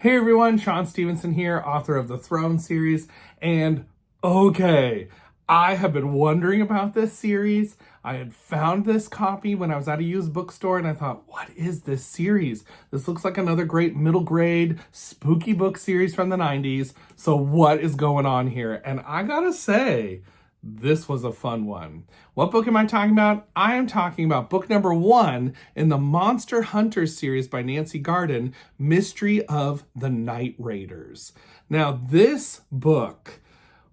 Hey everyone, Shaun Stevenson here, author of the Throne series, and okay, I have been wondering about this series. I had found this copy when I was at a used bookstore and I thought, what is this series? This looks like another great middle grade spooky book series from the 90s. So what is going on here? And I gotta say, this was a fun one. What book am I talking about? I am talking about book number 1 in the Monster Hunters series by Nancy Garden, Mystery of the Night Raiders. Now, this book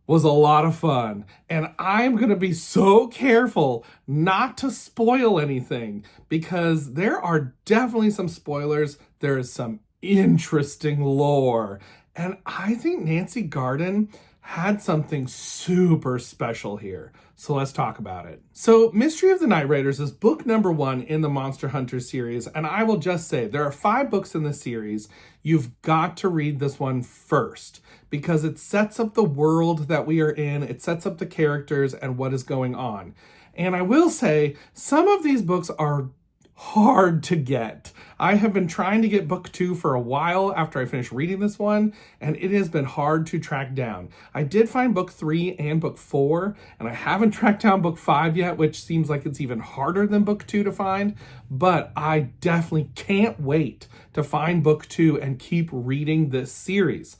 was a lot of fun, and I'm going to be so careful not to spoil anything because there are definitely some spoilers. There is some interesting lore, and I think Nancy Garden had something super special here. So let's talk about it. So Mystery of the Night Raiders is book number 1 in the Monster Hunters series. And I will just say there are 5 books in the series. You've got to read this one first because it sets up the world that we are in. It sets up the characters and what is going on. And I will say some of these books are hard to get. I have been trying to get book 2 for a while after I finished reading this one, and it has been hard to track down. I did find book 3 and book 4, and I haven't tracked down book 5 yet, which seems like it's even harder than book 2 to find, but I definitely can't wait to find book 2 and keep reading this series.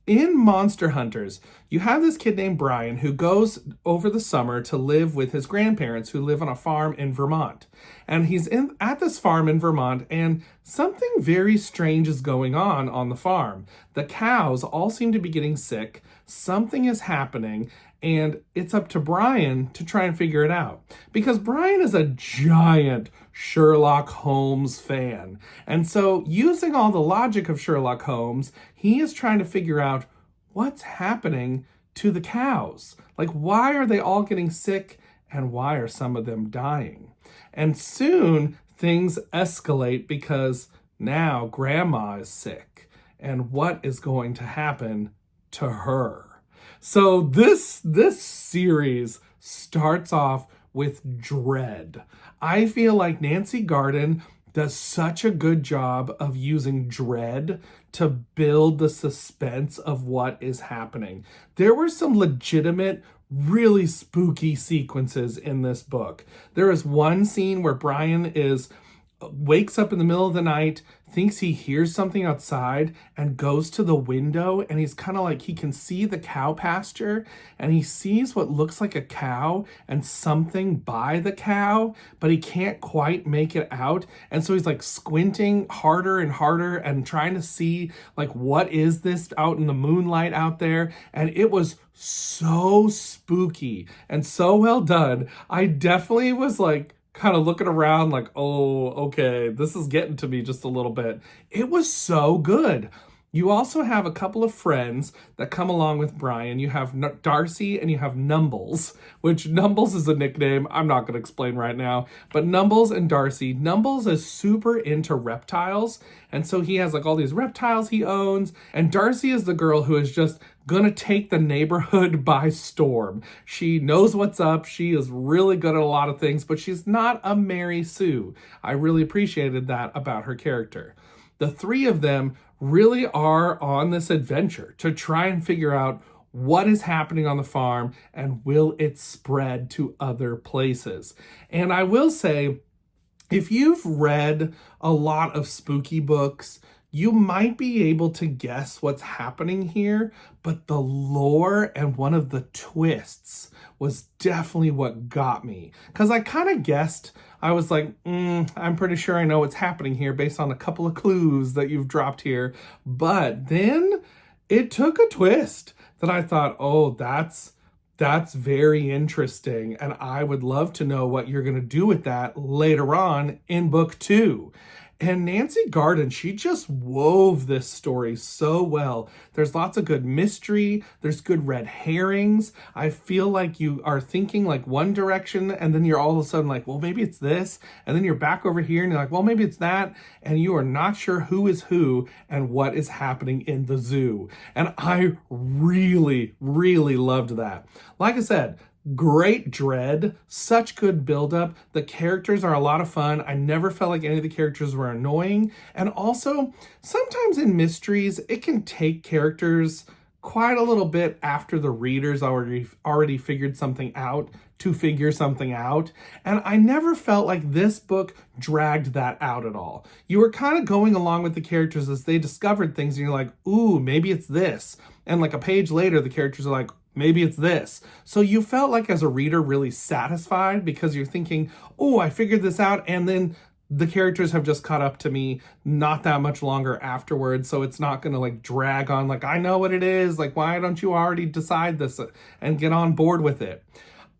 In Monster Hunters, you have this kid named Brian who goes over the summer to live with his grandparents who live on a farm in Vermont. And he's at this farm in Vermont, and something very strange is going on the farm. The cows all seem to be getting sick, something is happening, and it's up to Brian to try and figure it out. Because Brian is a giant Sherlock Holmes fan. And so using all the logic of Sherlock Holmes, he is trying to figure out what's happening to the cows. Like, why are they all getting sick and why are some of them dying? And soon things escalate because now Grandma is sick. And what is going to happen to her? So this series starts off with dread. I feel like Nancy Garden does such a good job of using dread to build the suspense of what is happening. There were some legitimate, really spooky sequences in this book. There is one scene where Brian wakes up in the middle of the night, thinks he hears something outside and goes to the window, and he's kind of like, he can see the cow pasture and he sees what looks like a cow and something by the cow, but he can't quite make it out. And so he's like squinting harder and harder and trying to see like, what is this out in the moonlight out there? And it was so spooky and so well done. I definitely was like, kind of looking around like, oh, okay, this is getting to me just a little bit. It was so good. You also have a couple of friends that come along with Brian. You have Darcy and you have Numbles, which Numbles is a nickname I'm not going to explain right now, but Numbles and Darcy. Numbles is super into reptiles, and so he has like all these reptiles he owns, and Darcy is the girl who is just gonna take the neighborhood by storm. She knows what's up. She is really good at a lot of things, but she's not a Mary Sue. I really appreciated that about her character. The 3 of them really are on this adventure to try and figure out what is happening on the farm and will it spread to other places. And I will say, if you've read a lot of spooky books, you might be able to guess what's happening here, but the lore and one of the twists was definitely what got me. Because I kind of guessed, I was like, I'm pretty sure I know what's happening here based on a couple of clues that you've dropped here. But then it took a twist that I thought, oh, that's very interesting. And I would love to know what you're going to do with that later on in book 2. And Nancy Garden, she just wove this story so well. There's lots of good mystery. There's good red herrings. I feel like you are thinking like one direction and then you're all of a sudden like, well, maybe it's this. And then you're back over here and you're like, well, maybe it's that. And you are not sure who is who and what is happening in the zoo. And I really, really loved that. Like I said, great dread, such good buildup. The characters are a lot of fun. I never felt like any of the characters were annoying. And also, sometimes in mysteries, it can take characters quite a little bit after the readers already figured something out to figure something out. And I never felt like this book dragged that out at all. You were kind of going along with the characters as they discovered things, and you're like, ooh, maybe it's this. And like a page later, the characters are like, maybe it's this. So you felt like as a reader really satisfied because you're thinking, oh, I figured this out. And then the characters have just caught up to me not that much longer afterwards. So it's not going to like drag on like, I know what it is. Like, why don't you already decide this and get on board with it?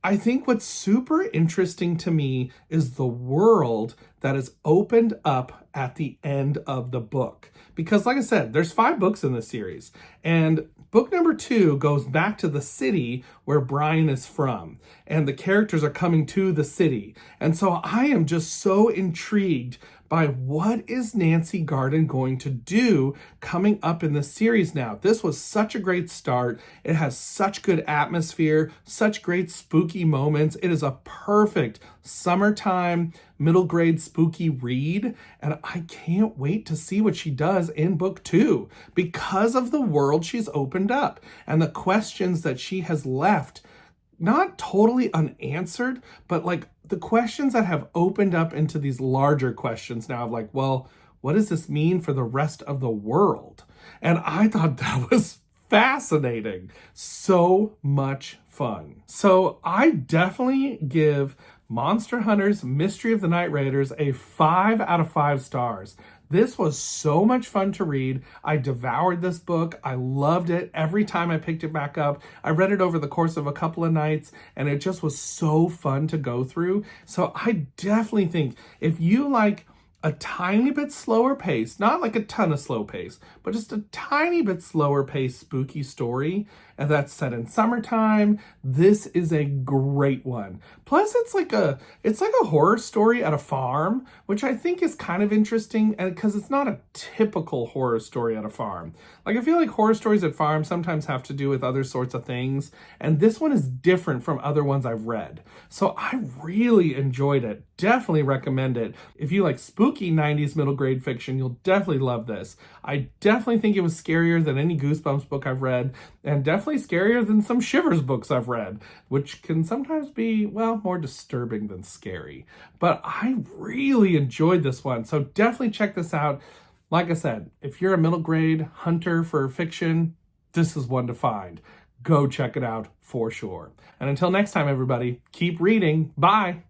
I think what's super interesting to me is the world that is opened up at the end of the book. Because like I said, there's 5 books in this series. And book number 2 goes back to the city where Brian is from. And the characters are coming to the city. And so I am just so intrigued by what is Nancy Garden going to do coming up in this series now. This was such a great start. It has such good atmosphere, such great spooky moments. It is a perfect summertime, middle grade spooky read. And I can't wait to see what she does in book 2 because of the world she's opened up and the questions that she has left not totally unanswered, but like the questions that have opened up into these larger questions now of like, well, what does this mean for the rest of the world? And I thought that was fascinating. So much fun. So I definitely give Monster Hunters Mystery of the Night Raiders a 5 out of 5 stars. This was so much fun to read. I devoured this book. I loved it. Every time I picked it back up, I read it over the course of a couple of nights, and it just was so fun to go through. So I definitely think if you like a tiny bit slower pace, not like a ton of slow pace, but just a tiny bit slower pace spooky story, and that's set in summertime, this is a great one. Plus it's like a horror story at a farm, which I think is kind of interesting, and because it's not a typical horror story at a farm. Like I feel like horror stories at farms sometimes have to do with other sorts of things, and this one is different from other ones I've read. So I really enjoyed it. Definitely recommend it. If you like spooky 90s middle grade fiction, you'll definitely love this. I definitely think it was scarier than any Goosebumps book I've read, and definitely scarier than some Shivers books I've read, which can sometimes be, well, more disturbing than scary. But I really enjoyed this one, so definitely check this out. Like I said, if you're a middle grade hunter for fiction, this is one to find. Go check it out for sure. And until next time, everybody, keep reading. Bye.